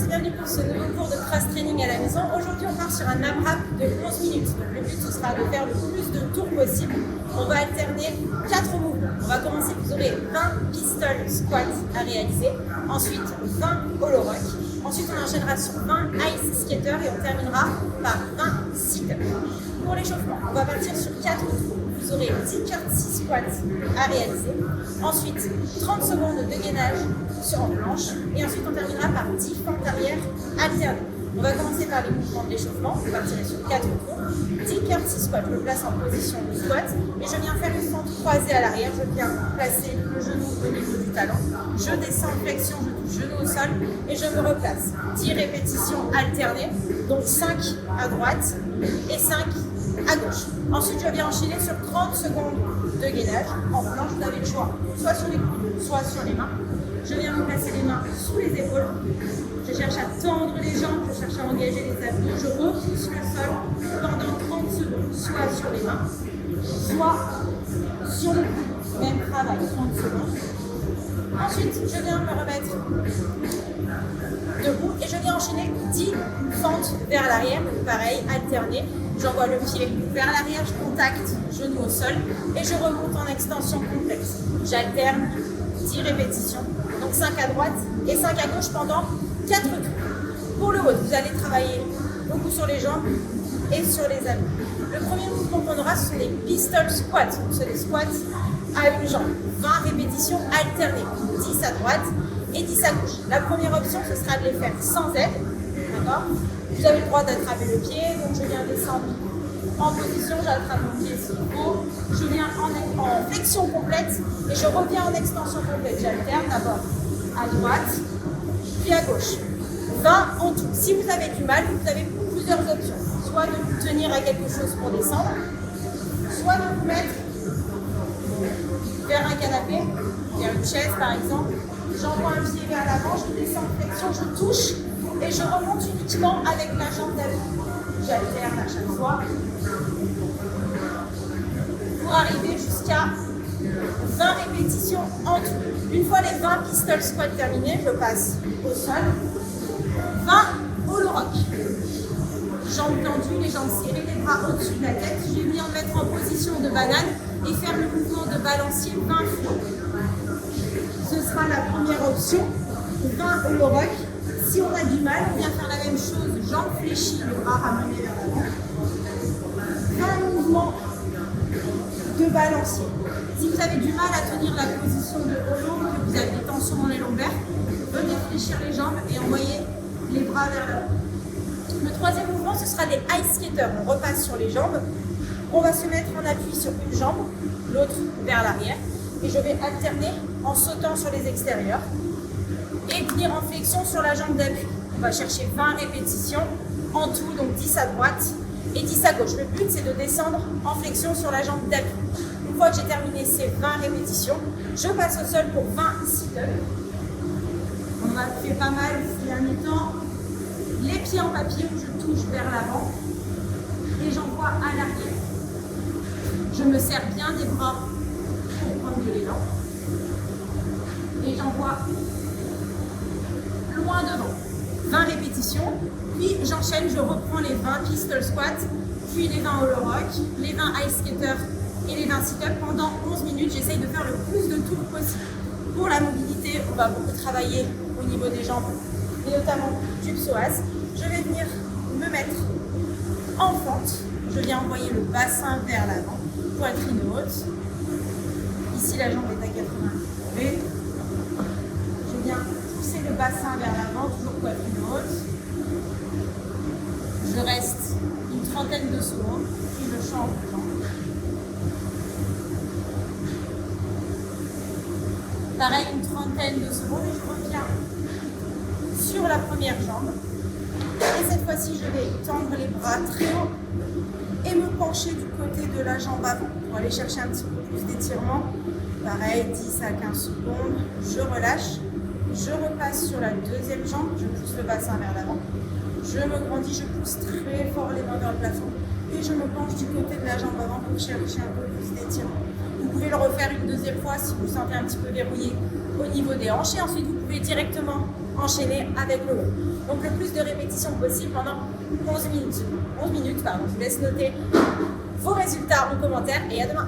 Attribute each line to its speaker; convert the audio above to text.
Speaker 1: et bienvenue pour ce nouveau cours de cross training à la maison. Aujourd'hui, on part sur un AMRAP de 11 minutes. Donc, le but, ce sera de faire le plus de tours possible. On va alterner 4 mouvements. On va commencer, vous aurez 20 pistol squats à réaliser. Ensuite, 20 hollow rock. Ensuite, on enchaînera sur 20 ice skater et on terminera par 20 sit-ups. Pour l'échauffement, on va partir sur 4 tours. Vous aurez 10 curtsy squats à réaliser. Ensuite, 30 secondes de gainage en planche. Et ensuite, on terminera par 10 fentes arrière alternées. On va commencer par les mouvements de l'échauffement. On va tirer sur 4 tours. 10 curtsy squats, je me place en position de squat. Et je viens faire une fente croisée à l'arrière. Je viens placer le genou au niveau du talon. Je descends en flexion, je touche genou au sol. Et je me replace. 10 répétitions alternées. Donc 5 à droite et 5 à gauche. Ensuite, je viens enchaîner sur 30 secondes de gainage. En planche, vous avez le choix, soit sur les coudes, soit sur les mains. Je viens me placer les mains sous les épaules. Je cherche à tendre les jambes, je cherche à engager les abdos. Je repousse le sol pendant 30 secondes, soit sur les mains, soit sur le coude. Même travail, 30 secondes. Ensuite, je viens me remettre debout et je viens enchaîner 10 fentes vers l'arrière, pareil, alterné. J'envoie le pied vers l'arrière, je contacte genou au sol et je remonte en extension complexe. J'alterne 10 répétitions, donc 5 à droite et 5 à gauche pendant 4 tours. Pour le haut, vous allez travailler beaucoup sur les jambes et sur les abdos. Le premier mouvement qu'on aura, ce sont les pistol squats. Donc, c'est des squats à une jambe. 20 répétitions alternées, 10 à droite et 10 à gauche. La première option, ce sera de les faire sans aide. D'accord ? Vous avez le droit d'attraper le pied, donc je viens descendre en position, j'attrape mon pied s'il faut. Je viens en flexion complète et je reviens en extension complète. J'alterne d'abord à droite, puis à gauche. 20 en tout. Si vous avez du mal, vous avez plusieurs options. Soit de vous tenir à quelque chose pour descendre, soit de vous mettre vers un canapé, vers une chaise par exemple. J'envoie un pied vers l'avant, je descends en flexion, je touche et je remonte uniquement avec la jambe d'appui. J'alterne à chaque fois pour arriver jusqu'à 20 répétitions en tout. Une fois les 20 pistol squats terminés, je passe au sol. 20 hollow rock. Jambes tendues, les jambes serrées, les bras au-dessus de la tête. Je vais venir me mettre en position de banane et faire le mouvement de balancier 20 fois. Ce sera la première option. 20 hollow rock. Si on a du mal, on vient faire la même chose, jambes fléchies, le bras ramené vers l'avant. Un mouvement de balancier. Si vous avez du mal à tenir la position de hollow, que vous avez des tensions dans les lombaires, venez fléchir les jambes et envoyer les bras vers l'avant. Le troisième mouvement, ce sera des ice skaters. On repasse sur les jambes. On va se mettre en appui sur une jambe, l'autre vers l'arrière. Et je vais alterner en sautant sur les extérieurs. Et venir en flexion sur la jambe d'appui. On va chercher 20 répétitions en tout, donc 10 à droite et 10 à gauche. Le but, c'est de descendre en flexion sur la jambe d'appui. Une fois que j'ai terminé ces 20 répétitions, je passe au sol pour 20 sit-ups. On a fait pas mal ces derniers temps. Les pieds en papier où je touche vers l'avant et j'envoie à l'arrière. Je me serre bien des bras pour prendre de l'élan. Et j'envoie loin devant. 20 répétitions, puis j'enchaîne, je reprends les 20 pistol squats, puis les 20 hollow rock, les 20 ice skater et les 20 sit-ups pendant 11 minutes. J'essaye de faire le plus de tours possible. Pour la mobilité, on va beaucoup travailler au niveau des jambes et notamment du psoas. Je vais venir me mettre en fente. Je viens envoyer le bassin vers l'avant, poitrine haute. Ici, la jambe est à 90 degrés. Je viens pousser le bassin vers l'avant, toujours poitrine haute. Je reste une trentaine de secondes, puis je change de jambe. Pareil, une trentaine de secondes et je reviens sur la première jambe. Et cette fois-ci, je vais tendre les bras très haut et me pencher du côté de la jambe avant pour aller chercher un petit peu plus d'étirement. Pareil, 10 à 15 secondes, je relâche. Je repasse sur la deuxième jambe, je pousse le bassin vers l'avant. Je me grandis, je pousse très fort les mains vers le plafond. Et je me penche du côté de la jambe avant pour chercher un peu plus d'étirement. Vous pouvez le refaire une deuxième fois si vous vous sentez un petit peu verrouillé au niveau des hanches. Et ensuite, vous pouvez directement enchaîner avec le haut. Donc le plus de répétitions possible pendant 11 minutes. Je vous laisse noter vos résultats en commentaire et à demain.